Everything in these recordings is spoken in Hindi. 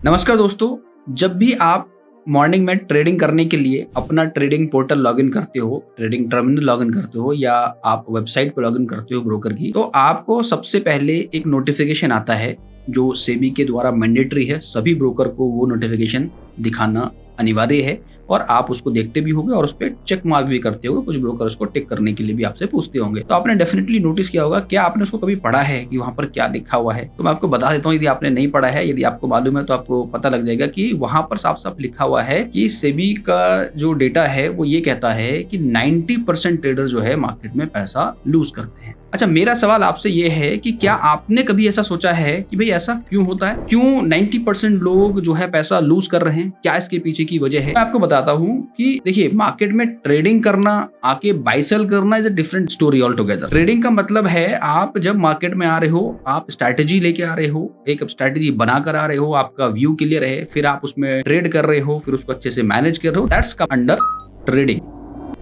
नमस्कार दोस्तों, जब भी आप मॉर्निंग में ट्रेडिंग करने के लिए अपना ट्रेडिंग पोर्टल लॉगिन करते हो, ट्रेडिंग टर्मिनल लॉगिन करते हो या आप वेबसाइट पर लॉगिन करते हो ब्रोकर की, तो आपको सबसे पहले एक नोटिफिकेशन आता है जो सेबी के द्वारा मैंडेटरी है। सभी ब्रोकर को वो नोटिफिकेशन दिखाना अनिवार्य है और आप उसको देखते भी होंगे और उस पर चेक मार्क भी करते होंगे। कुछ ब्रोकर उसको टिक करने के लिए भी आपसे पूछते होंगे, तो आपने डेफिनेटली नोटिस किया होगा। क्या आपने उसको कभी पढ़ा है कि वहां पर क्या लिखा हुआ है? तो मैं आपको बता देता हूँ, यदि आपने नहीं पढ़ा है, यदि आपको मालूम है तो आपको पता लग जाएगा कि वहां पर साफ साफ लिखा हुआ है कि सेबी का जो डेटा है वो ये कहता है कि 90% ट्रेडर जो है मार्केट में पैसा लूज करते हैं। अच्छा, मेरा सवाल आपसे ये है कि क्या आपने कभी ऐसा सोचा है कि भाई ऐसा क्यों होता है? क्यों 90% लोग जो है पैसा लूज कर रहे हैं? क्या इसके पीछे की वजह है? मैं आपको बताता हूँ कि देखिए, मार्केट में ट्रेडिंग करना आके बाय सेल करना is a different story all together. Trading का मतलब है आप जब मार्केट में आ रहे हो, आप स्ट्रैटेजी लेके आ रहे हो, एक स्ट्रैटेजी बनाकर आ रहे हो, आपका व्यू क्लियर है, फिर आप उसमें ट्रेड कर रहे हो, फिर उसको अच्छे से मैनेज कर रहे हो। That's under trading,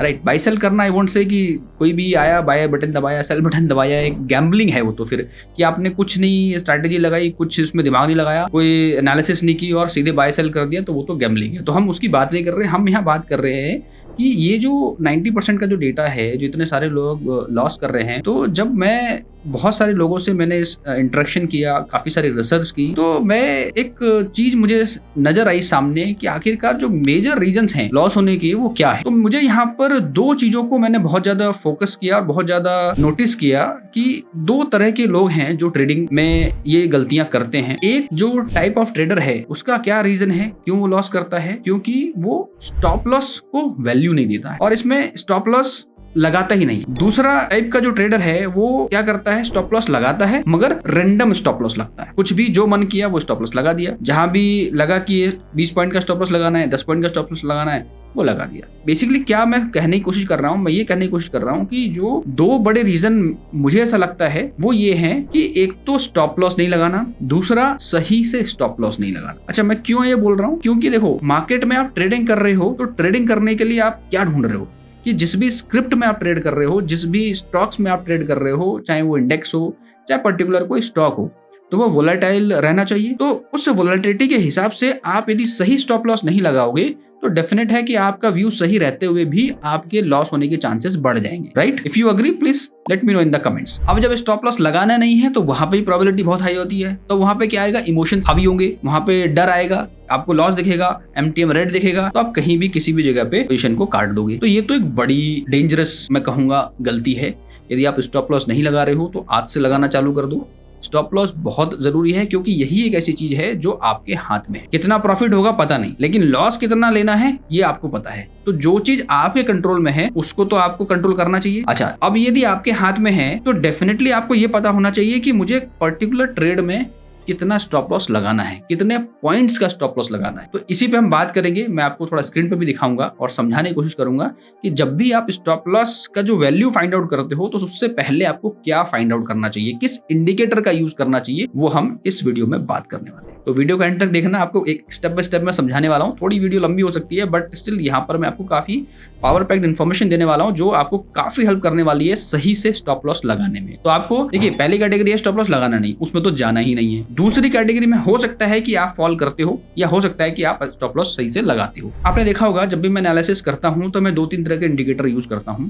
right. Buy sell करना, आई वोंट से कि कोई भी आया, बाय बटन दबाया, सेल बटन दबाया, एक गैम्बलिंग है वो। तो फिर कि आपने कुछ नहीं स्ट्रैटेजी लगाई, कुछ उसमें दिमाग नहीं लगाया, कोई एनालिसिस नहीं की और सीधे बाय सेल कर दिया, तो वो तो गैम्बलिंग है। तो हम उसकी बात नहीं कर रहे, हम यहाँ बात कर रहे हैं कि ये जो 90% का जो डेटा है, जो इतने सारे लोग लॉस कर रहे हैं, तो जब मैं बहुत सारे लोगों से मैंने इंटरेक्शन किया, काफी सारी रिसर्च की, तो मैं एक चीज मुझे नजर आई सामने कि आखिरकार जो मेजर रीजंस हैं लॉस होने के वो क्या है। तो मुझे यहाँ पर दो चीजों को मैंने बहुत ज्यादा फोकस किया और बहुत ज्यादा नोटिस किया कि दो तरह के लोग हैं जो ट्रेडिंग में ये गलतियां करते हैं। एक जो टाइप ऑफ ट्रेडर है उसका क्या रीजन है, क्यों वो लॉस करता है? क्योंकि वो स्टॉप लॉस को वैल्यू नहीं देता है और इसमें स्टॉप लॉस लगाता ही नहीं। दूसरा टाइप का जो ट्रेडर है वो क्या करता है, स्टॉप लॉस लगाता है मगर रैंडम स्टॉप लॉस लगता है। कुछ भी जो मन किया वो स्टॉप लॉस लगा दिया, जहां भी लगा कि 20 पॉइंट का स्टॉप लॉस लगाना है, 10 पॉइंट का स्टॉप लॉस लगाना है, वो लगा दिया। बेसिकली क्या मैं कहने की कोशिश कर रहा हूं, मैं ये कहने की कोशिश कर रहा हूं कि जो दो बड़े रीजन मुझे ऐसा लगता है वो ये है कि एक तो स्टॉप लॉस नहीं लगाना, दूसरा सही से स्टॉप लॉस नहीं लगाना। अच्छा, मैं क्यों ये बोल रहा हूं? क्योंकि देखो, मार्केट में आप ट्रेडिंग कर रहे हो तो ट्रेडिंग करने के लिए आप क्या ढूंढ रहे हो कि जिस भी स्क्रिप्ट में आप ट्रेड कर रहे हो, जिस भी स्टॉक्स में आप ट्रेड कर रहे हो, चाहे वो इंडेक्स हो, चाहे पर्टिकुलर कोई स्टॉक हो, तो वो वोलेटाइल रहना चाहिए। तो उस वोलेटिलिटी के हिसाब से आप यदि सही स्टॉप लॉस नहीं लगाओगे तो डेफिनेट है कि आपका व्यू सही रहते हुए भी आपके लॉस होने के चांसेस बढ़ जाएंगे, right? If you agree please let me know in the comments. अब जब स्टॉप लॉस लगाना नहीं है तो वहां पे प्रोबेबिलिटी बहुत हाई होती है, तो वहां पे क्या आएगा, इमोशंस हावी होंगे, वहां पे डर आएगा, आपको लॉस दिखेगा, एमटीएम रेड दिखेगा, तो आप कहीं भी किसी भी जगह पे पोजीशन को काट दोगे। तो ये तो एक बड़ी डेंजरस, मैं कहूंगा, गलती है। यदि आप स्टॉप लॉस नहीं लगा रहे हो तो आज से लगाना चालू कर दो। स्टॉप लॉस बहुत जरूरी है क्योंकि यही एक ऐसी चीज है जो आपके हाथ में है। कितना प्रॉफिट होगा पता नहीं, लेकिन लॉस कितना लेना है ये आपको पता है। तो जो चीज आपके कंट्रोल में है उसको तो आपको कंट्रोल करना चाहिए। अच्छा, अब यदि आपके हाथ में है तो डेफिनेटली आपको ये पता होना चाहिए कि मुझे पर्टिकुलर ट्रेड में कितना स्टॉप लॉस लगाना है, कितने पॉइंट्स का स्टॉप लॉस लगाना है। तो इसी पे हम बात करेंगे। मैं आपको थोड़ा स्क्रीन पे भी दिखाऊंगा और समझाने की कोशिश करूंगा कि जब भी आप स्टॉप लॉस का जो वैल्यू फाइंड आउट करते हो तो सबसे पहले आपको क्या फाइंड आउट करना चाहिए, किस इंडिकेटर का यूज करना चाहिए, वो हम इस वीडियो में बात करने वाले हैं। तो वीडियो का एंड तक देखना, आपको एक स्टेप बाय स्टेप में समझाने वाला हूँ। थोड़ी वीडियो लंबी हो सकती है बट स्टिल यहाँ पर मैं आपको काफी पावर पैक्ड इन्फॉर्मेशन देने वाला हूँ जो आपको काफी हेल्प करने वाली है सही से स्टॉप लॉस लगाने में। तो आपको देखिए, पहली कैटेगरी है स्टॉप लॉस लगाना नहीं, उसमें तो जाना ही नहीं है। दूसरी कैटेगरी में हो सकता है कि आप फॉल करते हो या हो सकता है कि आप स्टॉप लॉस सही से लगाते हो। आपने देखा होगा जब भी मैं एनालिसिस करता हूं तो मैं 2-3 तरह के इंडिकेटर यूज करता हूं।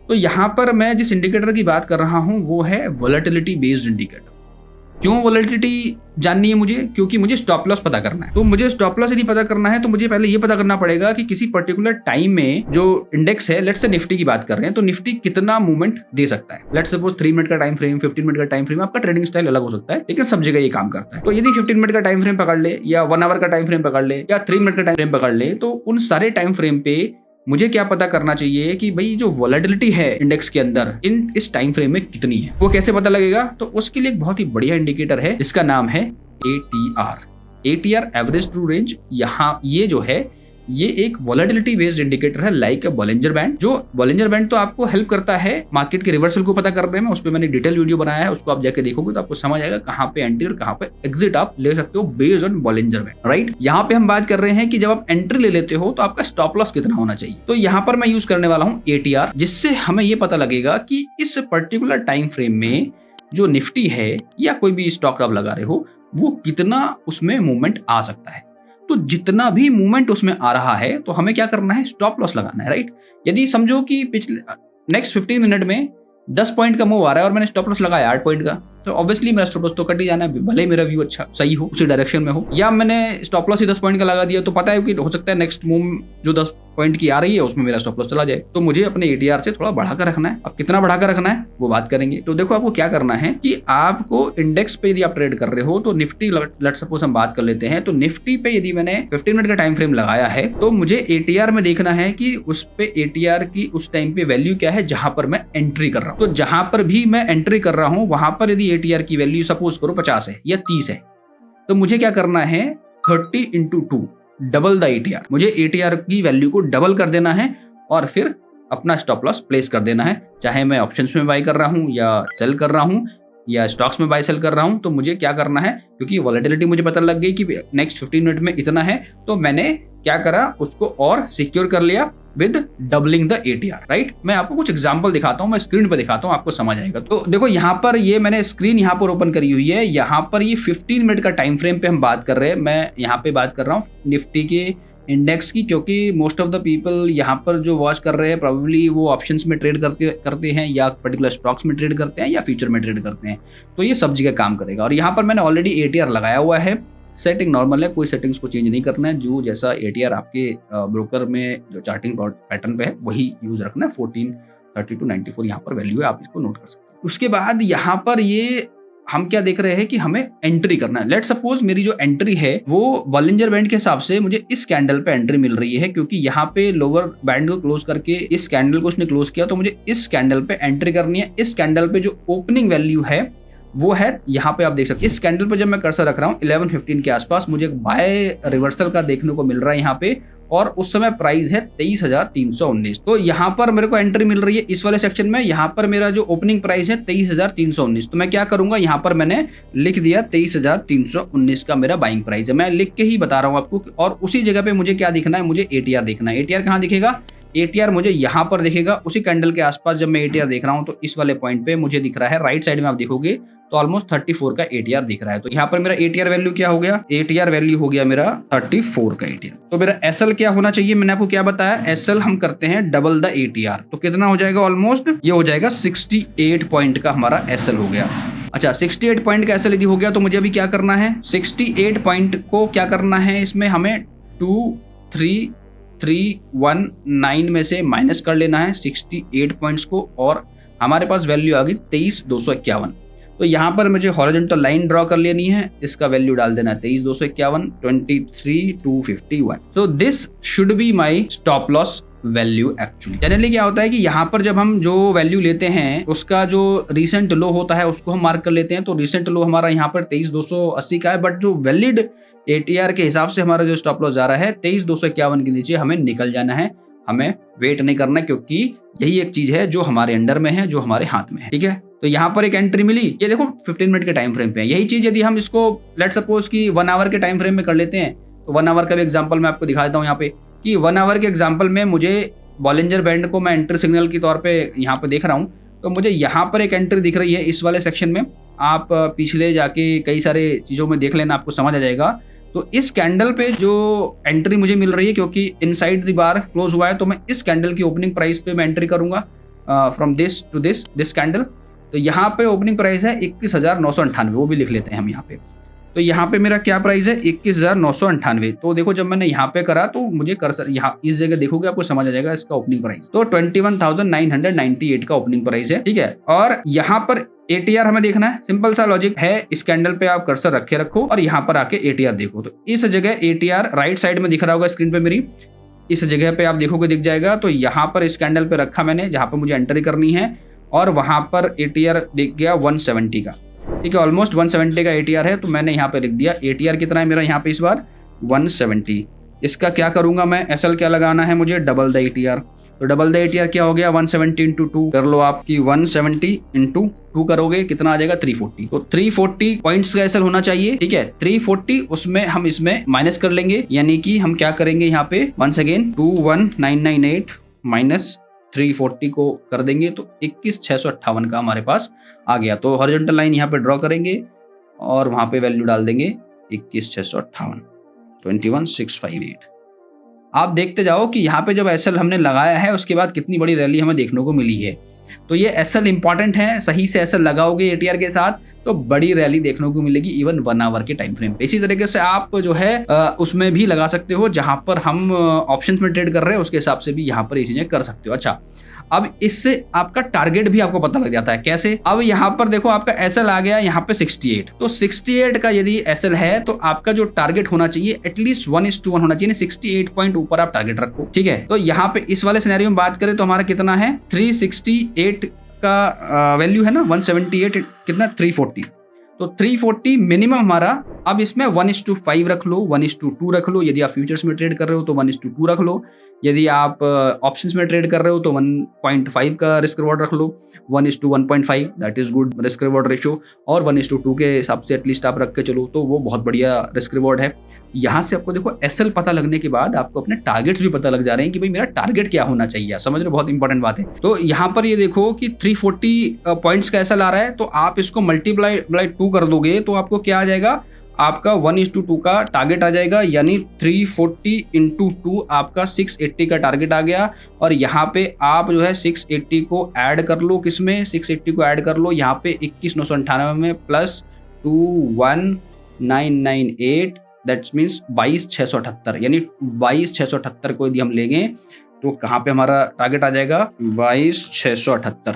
तो यहां पर मैं जिस इंडिकेटर की बात कर रहा हूं वो है वोलेटिलिटी बेस्ड इंडिकेटर। क्यों वोलेटिलिटी जाननी है मुझे? क्योंकि मुझे स्टॉप लॉस पता करना है। तो मुझे स्टॉप लॉस यदि पता करना है तो मुझे पहले ये पता करना पड़ेगा कि किसी पर्टिकुलर टाइम में जो इंडेक्स है, लेट्स से निफ्टी की बात कर रहे हैं, तो निफ्टी कितना मूवमेंट दे सकता है। लेट्स सपोज 3 मिनट का टाइम फ्रेम, 15 मिनट का टाइम फ्रेम, आपका ट्रेडिंग स्टाइल अलग हो सकता है लेकिन सब जगह ये काम करता है। तो यदि 15 मिनट का टाइम फ्रेम पकड़ ले या 1 आवर का टाइम फ्रेम पकड़ ले या 3 मिनट का टाइम फ्रेम पकड़ ले, तो उन सारे टाइम फ्रेम पे मुझे क्या पता करना चाहिए कि भाई जो वोलेटिलिटी है इंडेक्स के अंदर इस टाइम फ्रेम में कितनी है। वो कैसे पता लगेगा? तो उसके लिए एक बहुत ही बढ़िया इंडिकेटर है जिसका नाम है ATR, एवरेज ट्रू रेंज। यहाँ ये जो है ये एक वोलेटिलिटी बेस्ड इंडिकेटर है, लाइक अ बॉलिंजर बैंड। जो बॉलिंजर बैंड तो आपको हेल्प करता है मार्केट के रिवर्सल को पता करने में। उस पर मैंने डिटेल वीडियो बनाया है, उसको आप जाके देखोगे तो आपको समझ आएगा कहाँ पे एंट्री और कहाँ पे एग्जिट आप ले सकते हो based on Bollinger band, right? यहाँ पे हम बात कर रहे हैं कि जब आप एंट्री ले लेते हो तो आपका स्टॉप लॉस कितना होना चाहिए। तो यहाँ पर मैं यूज करने वाला हूँ ATR, जिससे हमें ये पता लगेगा कि इस पर्टिकुलर टाइम फ्रेम में जो निफ्टी है या कोई भी स्टॉक आप लगा रहे हो वो कितना उसमें मूवमेंट आ सकता है। तो जितना भी मूवमेंट उसमें आ रहा है तो हमें क्या करना है, स्टॉप लॉस लगाना है, राइट। यदि समझो कि पिछले नेक्स्ट 15 मिनट में 10 पॉइंट का मूव आ रहा है और मैंने स्टॉप लॉस लगाया 8 पॉइंट का, तो ऑब्वियसली मेरा स्टॉप लॉस तो कट ही जाना है, भले ही मेरा व्यू अच्छा सही हो, उसी डायरेक्शन में हो। या मैंने स्टॉप लॉस ही 10 पॉइंट का लगा दिया तो पता है कि हो सकता है नेक्स्ट मूव जो 10 पॉइंट की आ रही है उसमें मेरा स्टॉप लॉस चला जाए। तो मुझे अपने एटीआर से थोड़ा बढ़ाकर रखना है। अब कितना बढ़ाकर रखना है वो बात करेंगे। तो देखो आपको क्या करना है कि आपको इंडेक्स पे यदि आप ट्रेड कर रहे हो तो निफ्टी, लेट सपोज हम बात कर लेते हैं, तो निफ्टी पे यदि मैंने 15 मिनट का टाइम फ्रेम लगाया है तो मुझे एटीआर में देखना है कि उस पे एटीआर की उस टाइम पे वैल्यू क्या है जहां पर मैं एंट्री कर रहा हूं। तो जहां पर भी मैं एंट्री कर रहा हूं वहां पर यदि एटीआर की वैल्यू सपोज करो 50 है या 30 है, तो मुझे क्या करना है 30 into 2 डबल द एटीआर। मुझे एटीआर की वैल्यू को डबल कर देना है और फिर अपना स्टॉप लॉस प्लेस कर देना है। चाहे मैं ऑप्शंस में बाय कर रहा हूं या सेल कर रहा हूं या स्टॉक्स में बाय सेल कर रहा हूं, तो मुझे क्या करना है, क्योंकि वॉलेटिलिटी मुझे पता लग गई कि नेक्स्ट 15 मिनट में इतना है, तो मैंने क्या करा, उसको और सिक्योर कर लिया with doubling the ATR, right. मैं आपको कुछ एग्जांपल दिखाता हूं, मैं स्क्रीन पे दिखाता हूं, आपको समझ आएगा। तो देखो यहाँ पर ये मैंने स्क्रीन यहाँ पर ओपन करी हुई है। यहाँ पर ये 15 मिनट का टाइम फ्रेम पे हम बात कर रहे हैं। मैं यहाँ पे बात कर रहा हूँ निफ्टी के इंडेक्स की, क्योंकि मोस्ट ऑफ द पीपल यहाँ पर जो वॉच कर रहे हैं प्रोबेबली वो ऑप्शंस में ट्रेड करते हैं या पर्टिकुलर स्टॉक्स में ट्रेड करते हैं या फ्यूचर में ट्रेड करते हैं, तो ये सब जगह काम करेगा। और यहाँ पर मैंने ऑलरेडी एटीआर लगाया हुआ है। सेटिंग नॉर्मल है, कोई सेटिंग्स को चेंज नहीं करना है। जो जैसा एटीआर आपके ब्रोकर में जो चार्टिंग पैटर्न पे है वही यूज रखना है। 1430 to 94 यहाँ पर वैल्यू है, आप इसको नोट कर सकते हैं। उसके बाद यहाँ पर ये हम क्या देख रहे हैं कि हमें एंट्री करना है। लेट सपोज मेरी जो एंट्री है वो बॉलिंजर बैंड के हिसाब से मुझे इस कैंडल पे एंट्री मिल रही है, क्योंकि यहाँ पे लोअर बैंड को क्लोज करके इस कैंडल को उसने क्लोज किया, तो मुझे इस कैंडल पे एंट्री करनी है। इस कैंडल पे जो ओपनिंग वैल्यू है वो है, यहाँ पे आप देख सकते हैं, इस कैंडल पे जब मैं कर्सर रख रहा हूँ 11:15 के आसपास मुझे एक बाय रिवर्सल का देखने को मिल रहा है यहाँ पे, और उस समय प्राइस है 23,319। तो यहाँ पर मेरे को एंट्री मिल रही है इस वाले सेक्शन में। यहाँ पर मेरा जो ओपनिंग प्राइस है 23,319। तो मैं क्या करूंगा, यहाँ पर मैंने लिख दिया 23,319 का मेरा बाइंग प्राइस है। मैं लिख के ही बता रहा हूँ आपको। और उसी जगह पे मुझे क्या दिखना है, मुझे एटीआर देखना है। एटीआर कहाँ दिखेगा, एटीआर मुझे यहाँ पर दिखेगा उसी कैंडल के आसपास। जब मैं एटीआर देख रहा हूँ तो इस वाले पॉइंट पे मुझे दिख रहा है, राइट साइड में आप देखोगे तो ऑलमोस्ट 34 का एटीआर दिख रहा है। तो यहाँ पर मेरा एटीआर वैल्यू क्या हो गया, एटीआर वैल्यू हो गया मेरा 34 का एटीआर। तो मेरा एसएल क्या होना चाहिए, मैंने आपको क्या बताया, एसएल हम करते हैं डबल द एटीआर। तो कितना हो जाएगा, ऑलमोस्ट ये हो जाएगा 68 पॉइंट का हमारा एसएल हो गया। अच्छा 68 पॉइंट का एसएल यदि हो गया तो मुझे अभी क्या करना है, 68 पॉइंट को क्या करना है, इसमें हमें 23,319 में से माइनस कर लेना है 68 पॉइंट्स को, और हमारे पास वैल्यू आ गई 23,251। तो यहाँ पर मुझे हॉरिजॉन्टल लाइन ड्रॉ कर लेनी है, इसका वैल्यू डाल देना है 23,251, 23,251। तो this should be my stop loss value. Actually generally क्या होता है कि यहाँ पर जब हम जो वैल्यू लेते हैं उसका जो रिसेंट लो होता है उसको हम मार्क कर लेते हैं। तो रिसेंट लो हमारा यहाँ पर 23,280 का है, बट जो वैलिड एटीआर के हिसाब से हमारा जो स्टॉप लॉस जा रहा है 23,251 के नीचे हमें निकल जाना है। हमें वेट नहीं करना, क्योंकि यही एक चीज है जो हमारे अंडर में है, जो हमारे हाथ में है, ठीक है। तो यहाँ पर एक एंट्री मिली, ये देखो 15 मिनट के टाइम फ्रेम पे है। यही चीज यदि हम इसको लेट सपोज कि 1 आवर के टाइम फ्रेम में कर लेते हैं, तो 1 आवर का भी एग्जांपल मैं आपको दिखा देता हूँ यहाँ पे, कि 1 आवर के एग्जांपल में मुझे बॉलिंजर बैंड को मैं एंट्री सिग्नल के तौर पे यहाँ पे देख रहा हूँ। तो मुझे यहाँ पर एक एंट्री दिख रही है इस वाले सेक्शन में। आप पिछले जाके कई सारे चीजों में देख लेना, आपको समझ आ जाएगा। तो इस कैंडल पे जो एंट्री मुझे मिल रही है, क्योंकि इनसाइड द बार क्लोज हुआ है, तो मैं इस कैंडल की ओपनिंग प्राइस पे मैं एंट्री करूंगा from this to this candle. तो यहाँ पे ओपनिंग प्राइस है 21,998, वो भी लिख लेते हैं हम यहाँ पे। तो यहाँ पे मेरा क्या प्राइस है 21,998। तो देखो जब मैंने यहाँ पे करा तो मुझे कर्सर यहाँ इस जगह देखोगे आपको समझ आ जाएगा इसका ओपनिंग प्राइस। तो 21,998 का ओपनिंग प्राइस है, ठीक है। और यहाँ पर एटीआर हमें देखना है, सिंपल सा लॉजिक है। इस कैंडल पे आप कर्सर रखे रखो और यहाँ पर आके एटीआर देखो। तो इस जगह एटीआर राइट साइड में दिख रहा होगा स्क्रीन पे मेरी, इस जगह पे आप देखोगे दिख जाएगा। तो यहाँ पर इस कैंडल पे रखा मैंने, जहाँ पे मुझे एंट्री करनी है, और वहां पर एटीआर दिख गया 170 का, ठीक है। ऑलमोस्ट 170 का एटीआर है। तो मैंने यहाँ पे लिख दिया एटीआर कितना है मेरा यहाँ पे इस बार 170। इसका क्या करूंगा मैं, एसएल क्या लगाना है मुझे, डबल द एटीआर। तो डबल द एटीआर क्या हो गया 170 into 2 कर लो आप, कि 170 into 2 करोगे कितना आ जाएगा 340। तो 340 पॉइंट्स का एसएल होना चाहिए, ठीक है। 340 उसमें हम इसमें माइनस कर लेंगे, यानी कि हम क्या करेंगे यहाँ पे वंस अगेन 21,998 माइनस 340 को कर देंगे, तो 21,658 का हमारे पास आ गया। तो हॉरिजॉन्टल लाइन यहाँ पे ड्रॉ करेंगे और वहाँ पे वैल्यू डाल देंगे 21,658, 21,658। आप देखते जाओ कि यहाँ पे जब एसएल हमने लगाया है उसके बाद कितनी बड़ी रैली हमें देखने को मिली है। तो ये एसएल इंपॉर्टेंट है, सही से एसएल लगाओगे एटीआर के साथ तो बड़ी रैली देखने को मिलेगी इवन 1 आवर के टाइम फ्रेम पे। इसी तरीके से आप जो है उसमें भी लगा सकते हो, जहां पर हम ऑप्शंस में ट्रेड कर रहे हैं उसके हिसाब से भी यहाँ पर ये चीजें कर सकते हो। अच्छा, अब इससे आपका टारगेट भी आपको पता लग जाता है। कैसे? अब यहाँ पर देखो आपका एसएल आ गया यहाँ पे 68, तो 68 का यदि एसएल है तो आपका जो टारगेट होना चाहिए एटलीस्ट 1:1 होना चाहिए, 68 पॉइंट ऊपर आप टारगेट रखो। ठीक है, तो यहाँ पे इस वाले सिनेरियो में बात करें तो हमारा कितना है, 368 का वैल्यू है ना, 178 कितना 340, तो 340 मिनिमम हमारा। अब इसमें 1:5 रख लो, 1:2 रख लो। यदि आप फ्यूचर्स में ट्रेड कर रहे हो तो 1:2 रख लो। यदि आप ऑप्शंस में ट्रेड कर रहे हो तो 1.5 का रिस्क रिवॉर्ड रख लो, 1:1.5 that is good risk reward ratio, और 1:2 के हिसाब से एटलीस्ट आप रख के चलो तो वो बहुत बढ़िया रिस्क रिवॉर्ड है। यहाँ से आपको देखो एसएल पता लगने के बाद आपको अपने टारगेट्स भी पता लग जा रहे हैं कि भाई मेरा टारगेट क्या होना चाहिए। समझ रहे, बहुत इंपॉर्टेंट बात है। तो यहाँ पर ये देखो कि 340 पॉइंट्स का एसएल आ रहा है, तो आप इसको मल्टीप्लाई 2 कर दोगे तो आपको क्या आ जाएगा, आपका 1:2 का टारगेट आ जाएगा, यानी 340 × 2 आपका 680 का टारगेट आ गया। और यहाँ पे आप जो है 680 को ऐड कर लो, किसमें 680 को ऐड कर लो यहाँ पे 21,998 में प्लस 21,998 दैट्स मीन्स 22,678, यानी 22,678 को यदि हम लेंगे तो कहाँ पे हमारा टारगेट आ जाएगा 22,678।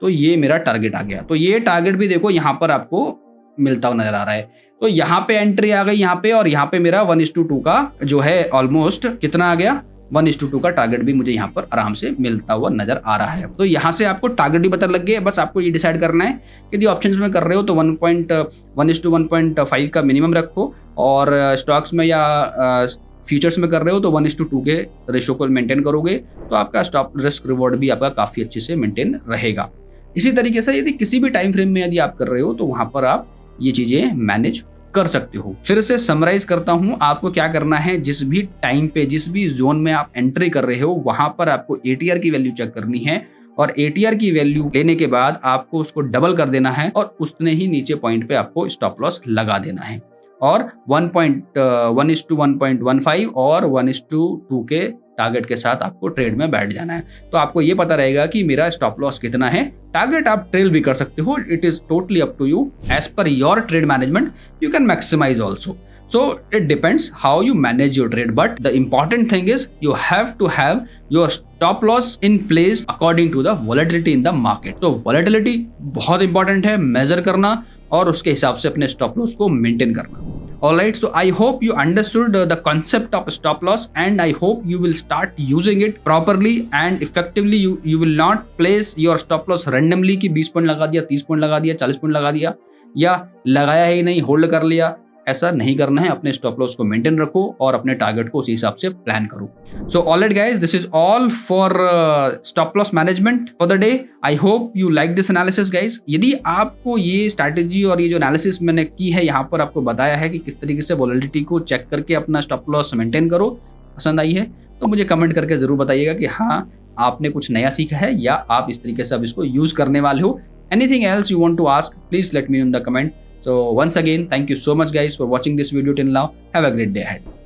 तो ये मेरा टारगेट आ गया। तो ये टारगेट भी देखो यहाँ पर आपको मिलता हुआ नजर आ रहा है। तो यहाँ पे एंट्री आ गई यहाँ पे, और यहाँ पे मेरा 1:2 का जो है ऑलमोस्ट कितना आ गया, 1:2 का टारगेट भी मुझे यहाँ पर आराम से मिलता हुआ नजर आ रहा है। तो यहाँ से आपको टारगेट भी पता लग गया। बस आपको ये डिसाइड करना है कि यदि ऑप्शंस में कर रहे हो तो 1:1.5 का मिनिमम रखो, और स्टॉक्स में या फ्यूचर्स में कर रहे हो तो 1:2 के रेशियो को मेंटेन करोगे तो आपका स्टॉप रिस्क रिवॉर्ड भी आपका काफी अच्छे से मेंटेन रहेगा। इसी तरीके से यदि किसी भी टाइम फ्रेम में यदि आप कर रहे हो तो वहां पर आप ये चीजें मैनेज कर सकते हो। फिर से समराइज करता हूं, आपको क्या करना है, जिस भी टाइम पे जिस भी जोन में आप एंट्री कर रहे हो वहां पर आपको एटीआर की वैल्यू चेक करनी है, और एटीआर की वैल्यू लेने के बाद आपको उसको डबल कर देना है और उतने ही नीचे पॉइंट पे आपको स्टॉप लॉस लगा देना है, और 1:1.15 और 1:2 के टारगेट के साथ आपको ट्रेड में बैठ जाना है। तो आपको ये पता रहेगा कि मेरा स्टॉप लॉस कितना है। टारगेट आप ट्रेल भी कर सकते हो, it is totally up to you as per your trade management, you can maximise also. So it depends how you manage your trade, but the important thing is you have to have your stop loss in place according to the volatility in the market. So volatility बहुत important है measure करना और उसके हिसाब से अपने stop loss को maintain करना. Alright, so I hope you understood the concept of stop loss, and I hope you will start using it properly and effectively. You will not place your stop loss randomly कि 20 पॉइंट लगा दिया, 30 पॉइंट लगा दिया, 40 पॉइंट लगा दिया, या लगाया ही नहीं होल्ड कर लिया। ऐसा नहीं करना है। अपने स्टॉप लॉस को मेंटेन रखो और अपने टारगेट को उसी हिसाब से प्लान करो। So alright guys, this is all for stop loss management for the day. I hope you like this analysis guys. यदि आपको ये स्ट्रैटेजी और ये जो एनालिसिस मैंने की है, यहाँ पर आपको बताया है कि किस तरीके से वोलेटिलिटी को चेक करके अपना स्टॉप लॉस मेंटेन करो, पसंद आई है तो मुझे कमेंट करके जरूर बताइएगा कि हाँ आपने कुछ नया सीखा है या आप इस तरीके से अब इसको यूज करने वाले हो। Anything else you want to ask, please let me know in the comment. So once again, thank you so much guys for watching this video till now. Have a great day ahead.